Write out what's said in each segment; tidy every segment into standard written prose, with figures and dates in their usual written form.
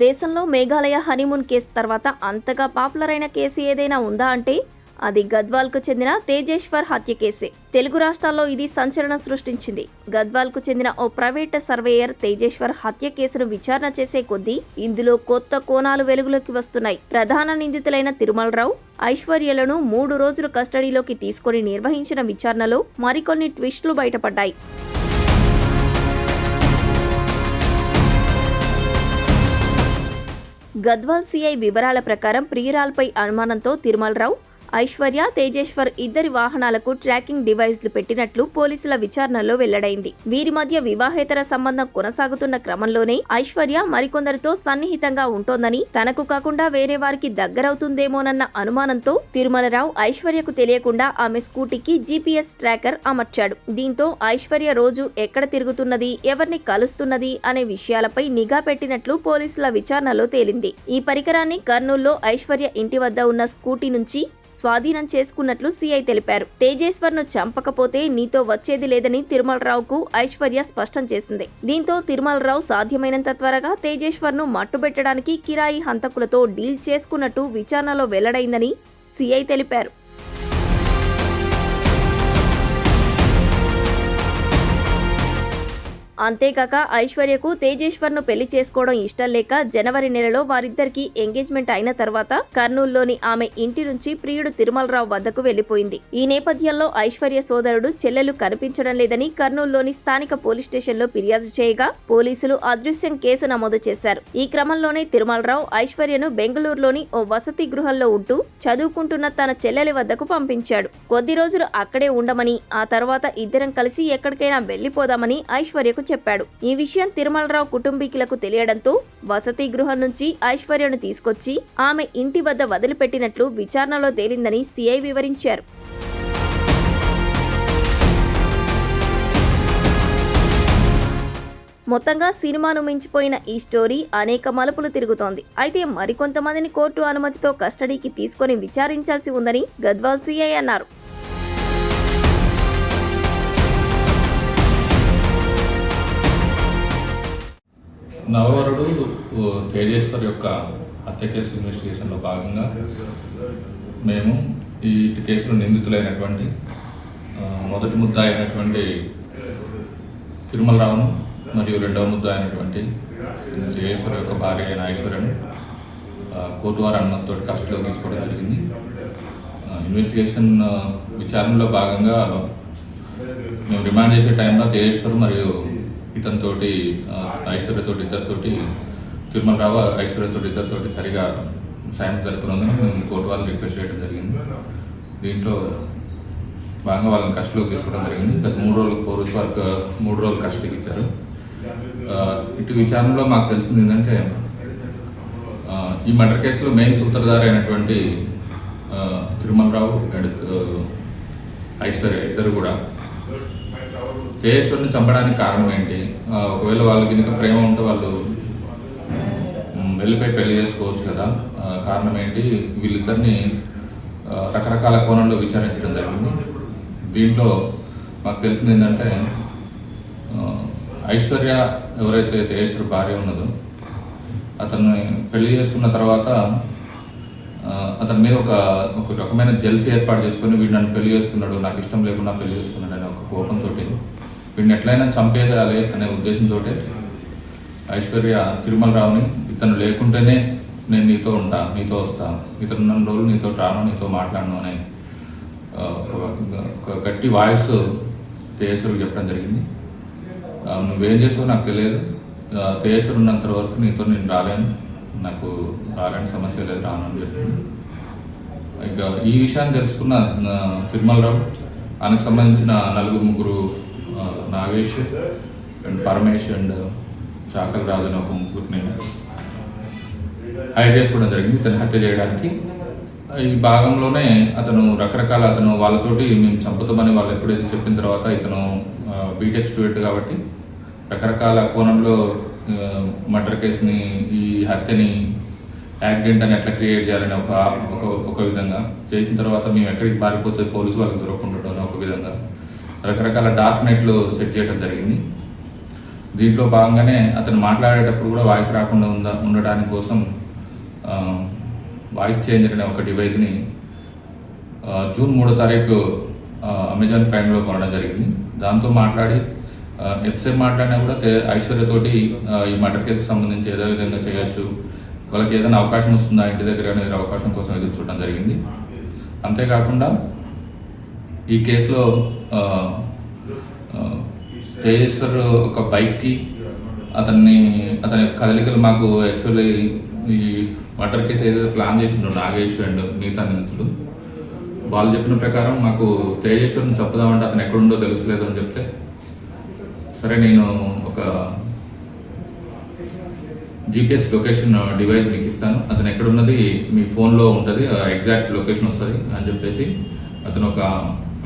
దేశంలో Meghalaya honeymoon case తర్వాత అంతగా పాపులర్ అయిన కేసు ఏదైనా ఉందా అంటే అది గద్వాల్కు చెందిన తేజేశ్వర్ హత్య కేసే. తెలుగు రాష్ట్రాల్లో ఇది సంచలనం సృష్టించింది. గద్వాల్కు చెందిన ఓ ప్రైవేట్ సర్వేయర్ తేజేశ్వర్ హత్య కేసును విచారణ చేసే కొద్దీ ఇందులో కొత్త కోణాలు వెలుగులోకి వస్తున్నాయి. ప్రధాన నిందితులైన తిరుమలరావు, ఐశ్వర్యలను 3 రోజులు కస్టడీలోకి తీసుకుని నిర్వహించిన విచారణలో మరికొన్ని ట్విస్టులు బయటపడ్డాయి. గద్వాల్ సిఐ వివరాల ప్రకారం ప్రియురాల్పై అనుమానంతో తిరుమలరావు, ఐశ్వర్య, తేజేశ్వర్ ఇద్దరి వాహనాలకు ట్రాకింగ్ డివైస్లు పెట్టినట్లు పోలీసుల విచారణలో వెల్లడైంది. వీరి మధ్య వివాహేతర సంబంధం కొనసాగుతున్న క్రమంలోనే ఐశ్వర్య మరికొందరితో సన్నిహితంగా ఉంటోందని, తనకు కాకుండా వేరే వారికి దగ్గరవుతుందేమోనన్న అనుమానంతో తిరుమలరావు ఐశ్వర్యకు తెలియకుండా ఆమె స్కూటీకి జీపీఎస్ ట్రాకర్ అమర్చాడు. దీంతో ఐశ్వర్య రోజు ఎక్కడ తిరుగుతున్నది, ఎవరిని కలుస్తున్నది అనే విషయాలపై నిఘా పెట్టినట్లు పోలీసుల విచారణలో తేలింది. ఈ పరికరాన్ని కర్నూలులో ఐశ్వర్య ఇంటి వద్ద ఉన్న స్కూటీ నుంచి స్వాధీనం చేసుకున్నట్లు సీఐ తెలిపారు. తేజేశ్వర్ను చంపకపోతే నీతో వచ్చేది లేదని తిరుమలరావుకు ఐశ్వర్య స్పష్టం చేసింది. దీంతో తిరుమలరావు సాధ్యమైనంత త్వరగా తేజేశ్వర్ను మట్టుబెట్టడానికి కిరాయి హంతకులతో డీల్ చేసుకున్నట్టు విచారణలో వెల్లడైందని సీఐ తెలిపారు. అంతేకాక ఐశ్వర్యకు తేజేశ్వర్ను పెళ్లి చేసుకోవడం ఇష్టం లేక జనవరి నెలలో వారిద్దరికీ ఎంగేజ్మెంట్ అయిన తర్వాత కర్నూలులోని ఆమె ఇంటి నుంచి ప్రియుడు తిరుమలరావు వద్దకు వెళ్లిపోయింది. ఈ నేపథ్యంలో ఐశ్వర్య సోదరుడు చెల్లెలు కనిపించడం లేదని కర్నూలులోని స్థానిక పోలీస్ స్టేషన్లో ఫిర్యాదు చేయగా పోలీసులు అదృశ్యం కేసు నమోదు చేశారు. ఈ క్రమంలోనే తిరుమలరావు ఐశ్వర్యను బెంగళూరులోని ఓ వసతి గృహంలో ఉంటూ చదువుకుంటున్న తన చెల్లెలి వద్దకు పంపించాడు. కొద్ది రోజులు అక్కడే ఉండమని, ఆ తర్వాత ఇద్దరం కలిసి ఎక్కడికైనా వెళ్లిపోదామని ఐశ్వర్యకు చెప్పాడు. ఈ విషయం తిరుమలరావు కుటుంబీకులకు తెలియడంతో వసతి గృహం నుంచి ఐశ్వర్యను తీసుకొచ్చి ఆమె ఇంటి వద్ద వదిలిపెట్టినట్లు విచారణలో తేలిందని సీఐ వివరించారు. మొత్తంగా సినిమాను మించిపోయిన ఈ స్టోరీ అనేక మలుపులు తిరుగుతోంది. అయితే మరికొంతమందిని కోర్టు అనుమతితో కస్టడీకి తీసుకొని విచారించాల్సి ఉందని గద్వాల్ సీఐ అన్నారు. నవవరుడు తేజేశ్వర్ యొక్క హత్య కేసు ఇన్వెస్టిగేషన్లో భాగంగా మేము ఈ కేసులో నిందితులైనటువంటి మొదటి ముద్ద అయినటువంటి తిరుమలరావును మరియు రెండవ ముద్ద అయినటువంటి తేజేశ్వర్ యొక్క భార్య అయిన ఐశ్వర్యను కోర్టు వారి అనుమతితో కస్టడీలో తీసుకోవడం జరిగింది. ఇన్వెస్టిగేషన్ విచారణలో భాగంగా మేము రిమాండ్ చేసే టైంలో తేజేశ్వర్ మరియు ఇతనితోటి ఐశ్వర్యతోటి ఇద్దరితోటి తిరుమలరావు ఐశ్వర్యతోటి ఇద్దరితోటి సరిగా సాయం జరుపునందున మేము కోర్టు వాళ్ళని రిక్వెస్ట్ చేయడం జరిగింది. దీంట్లో భాగంగా వాళ్ళని కస్టడీలోకి తీసుకోవడం జరిగింది. గత 3 రోజులకు పోలీసు వారికి 3 రోజులు కస్టడీకి ఇచ్చారు. ఇటు విచారణలో మాకు తెలిసింది ఏంటంటే ఈ మర్డర్ కేసులో మెయిన్ సూత్రధారి అయినటువంటి తిరుమలరావు అండ్ ఐశ్వర్య ఇద్దరు కూడా తేజేశ్వర్ని చంపడానికి కారణం ఏంటి, ఒకవేళ వాళ్ళకి ఇంకా ప్రేమ ఉంటే వాళ్ళు వెళ్ళిపోయి పెళ్లి చేసుకోవచ్చు కదా, కారణం ఏంటి, వీళ్ళిద్దరిని రకరకాల కోణంలో విచారించడం జరిగింది. దీంట్లో మాకు తెలిసింది ఏంటంటే ఐశ్వర్య ఎవరైతే తేజేశ్వర్ భార్య ఉన్నదో అతన్ని పెళ్లి చేసుకున్న తర్వాత అతని మీద ఒక రకమైన జెల్సీ ఏర్పాటు చేసుకొని వీడు నన్ను పెళ్లి చేసుకున్నాడు, నాకు ఇష్టం లేకుండా పెళ్లి చేసుకున్నాడు అనే ఒక కోపంతో వీడిని ఎట్లయినా చంపేయాలి అనే ఉద్దేశంతో ఐశ్వర్య తిరుమలరావుని ఇతను లేకుంటేనే నేను నీతో ఉంటా, నీతో వస్తా, ఇతను 2 రోజులు నీతో రాను, నీతో మాట్లాడను అనే ఒక గట్టి వాయిస్ తేజేశ్వరికి చెప్పడం జరిగింది. నువ్వేం చేసావు నాకు తెలియదు, తేజేశ్వర్ ఉన్నంత వరకు నీతో నేను రాలేను, నాకు రాలేని సమస్య లేదు, రాను అని చెప్పింది. ఇక ఈ విషయాన్ని తెలుసుకున్న తిరుమలరావు ఆయనకు సంబంధించిన 4 నాగేష్ అండ్ పరమేష్ అండ్ చాకల్ రాజు అని ఒక 3 హైర్ చేసుకోవడం జరిగింది ఇతను హత్య చేయడానికి. ఈ భాగంలోనే అతను వాళ్ళతోటి మేము చంపుతామని వాళ్ళు ఎప్పుడైతే చెప్పిన తర్వాత ఇతను బీటెక్ స్టూడెంట్ కాబట్టి రకరకాల కోణంలో మర్డర్ కేసుని, ఈ హత్యని యాక్సిడెంట్ అని ఎట్లా క్రియేట్ చేయాలని ఒక విధంగా చేసిన తర్వాత మేము ఎక్కడికి పారిపోతే పోలీసు వాళ్ళకి దొరకకుండా ఒక విధంగా రకరకాల డార్క్ నెట్లు సెట్ చేయడం జరిగింది. దీంట్లో భాగంగానే అతను మాట్లాడేటప్పుడు కూడా వాయిస్ రాకుండా ఉండడానికి కోసం వాయిస్ చేంజర్ అనే ఒక డివైస్ని జూన్ 3వ తారీఖు అమెజాన్ ప్రైమ్లో కొనడం జరిగింది. దాంతో మాట్లాడి ఎంతసేపు మాట్లాడినా కూడా ఐశ్వర్యతోటి ఈ మర్డర్ కేసుకు సంబంధించి ఏదో విధంగా చేయొచ్చు, వాళ్ళకి ఏదైనా అవకాశం వస్తుందా ఇంటి దగ్గర అనేది అవకాశం కోసం ఎదురు చూడడం జరిగింది. అంతేకాకుండా ఈ కేసులో తేజేశ్వర్ ఒక బైక్కి అతని కదలికలు మాకు యాక్చువల్లీ ఈ మర్డర్ కేసు ఏదైతే ప్లాన్ చేసిండో నాగేష్ అండ్ మిగతా నిందితులు వాళ్ళు చెప్పిన ప్రకారం మాకు తేజేశ్వర్ని చెప్పుదామంటే అతను ఎక్కడుండో తెలుసలేదు అని చెప్తే, సరే నేను ఒక జీపీఎస్ లొకేషన్ డివైస్ మీకు ఇస్తాను, అతను ఎక్కడున్నది మీ ఫోన్లో ఉంటుంది, ఎగ్జాక్ట్ లొకేషన్ వస్తుంది అని చెప్పేసి అతను ఒక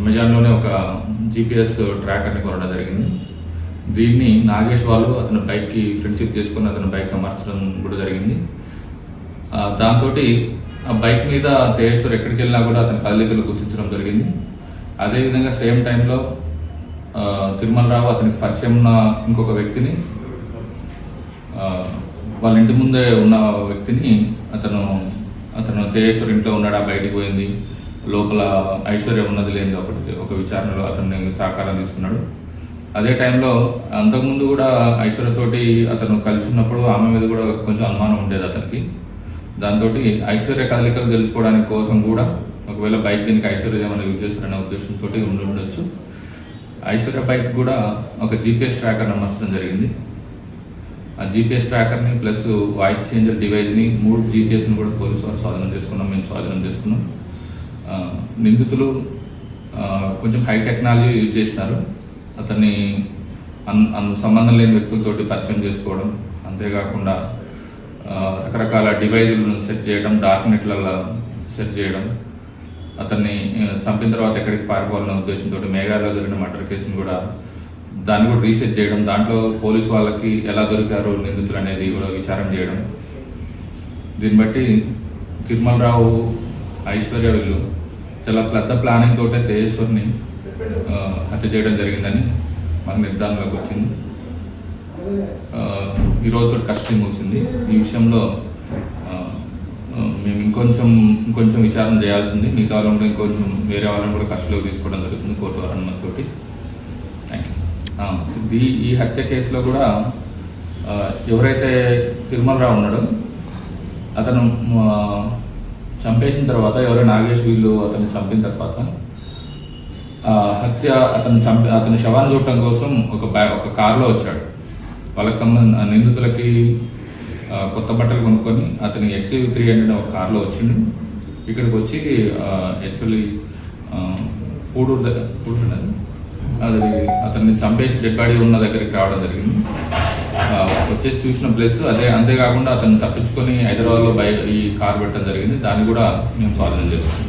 అమెజాన్లోనే ఒక జీపీఎస్ ట్రాకర్ని కొనడం జరిగింది. దీన్ని నాగేష్ వాళ్ళు అతని బైక్కి ఫ్రెండ్షిప్ చేసుకుని అతని బైక్ అమర్చడం కూడా జరిగింది. దాంతో ఆ బైక్ మీద తేజేశ్వర్ ఎక్కడికి వెళ్ళినా కూడా అతని కదలికలు గుర్తించడం జరిగింది. అదేవిధంగా సేమ్ టైంలో తిరుమలరావు అతనికి పరిచయం ఉన్న ఇంకొక వ్యక్తిని, వాళ్ళ ఇంటి ముందే ఉన్న వ్యక్తిని అతను తేజేశ్వర్ ఇంట్లో ఉన్నాడా, బయటికి పోయింది, లోపల ఐశ్వర్య ఉన్నది లేని ఒక విచారణలో అతన్ని సహకారం తీసుకున్నాడు. అదే టైంలో అంతకుముందు కూడా ఐశ్వర్యతోటి అతను కలిసి ఉన్నప్పుడు ఆమె మీద కూడా కొంచెం అనుమానం ఉండేది అతనికి. దాంతో ఐశ్వర్య కదలికలు తెలుసుకోవడానికి కోసం కూడా ఒకవేళ బైక్ దీనికి ఐశ్వర్య ఏమైనా యూజ్ చేస్తారనే ఉద్దేశంతో ఉండొచ్చు. ఐశ్వర్య బైక్ కూడా ఒక జీపీఎస్ ట్రాకర్ని అమర్చడం జరిగింది. ఆ జీపీఎస్ ట్రాకర్ని ప్లస్ వాయిస్ చేంజర్ డివైస్ని 3 జీపీఎస్ని కూడా పోలీసు వారు మేము స్వాధీనం చేసుకున్నాం. నిందితులు కొంచెం హై టెక్నాలజీ యూజ్ చేసినారు. అతన్ని సంబంధం లేని వ్యక్తులతోటి పరిచయం చేసుకోవడం, అంతేకాకుండా రకరకాల డివైజులను సెట్ చేయడం, డార్క్ నెట్లలో సెట్ చేయడం, అతన్ని చంపిన తర్వాత ఎక్కడికి పారిపోవాలనే ఉద్దేశంతో మేఘాలలో జరిగిన మర్డర్ కేసుని కూడా దాన్ని కూడా రీసెర్చ్ చేయడం, దాంట్లో పోలీసు వాళ్ళకి ఎలా దొరికారు నిందితులు అనేది కూడా విచారణ చేయడం. దీన్ని బట్టి తిరుమలరావు, ఐశ్వర్య వీళ్ళు చాలా పెద్ద ప్లానింగ్ తోటే తేజేశ్వర్ని హత్య చేయడం జరిగిందని మాకు నిర్ధారణలోకి వచ్చింది. ఈరోజుతో కస్టడీ ముగిసింది. ఈ విషయంలో మేము ఇంకొంచెం విచారణ చేయాల్సింది. మిగతా వాళ్ళని కూడా ఇంకొంచెం వేరే వాళ్ళని కూడా కస్టడీలోకి తీసుకోవడం జరుగుతుంది కోర్టు వారి అనుమతితోటి. Thank you. ఈ హత్య కేసులో కూడా ఎవరైతే తిరుమలరావు ఉన్నాడో అతను చంపేసిన తర్వాత, ఎవరో నాగేష్ వీళ్ళు అతను చంపిన తర్వాత హత్య అతని శవాన్ని చూడటం కోసం ఒక కారులో వచ్చాడు. వాళ్ళకి నిందితులకి కొత్త బట్టలు కొనుక్కొని అతని XUV300 ఒక కారులో వచ్చిండు. ఇక్కడికి వచ్చి యాక్చువల్లీ పూడూరు అది అతన్ని చంపేసి డెడ్ బాడీ ఉన్న దగ్గరికి రావడం జరిగింది. వచ్చేసి చూసిన ప్లేస్ అంతేకాకుండా అతన్ని తప్పించుకొని హైదరాబాద్లో ఈ కారు పెట్టడం జరిగింది. దాన్ని కూడా మేము స్వాధీనం చేసుకున్నాం.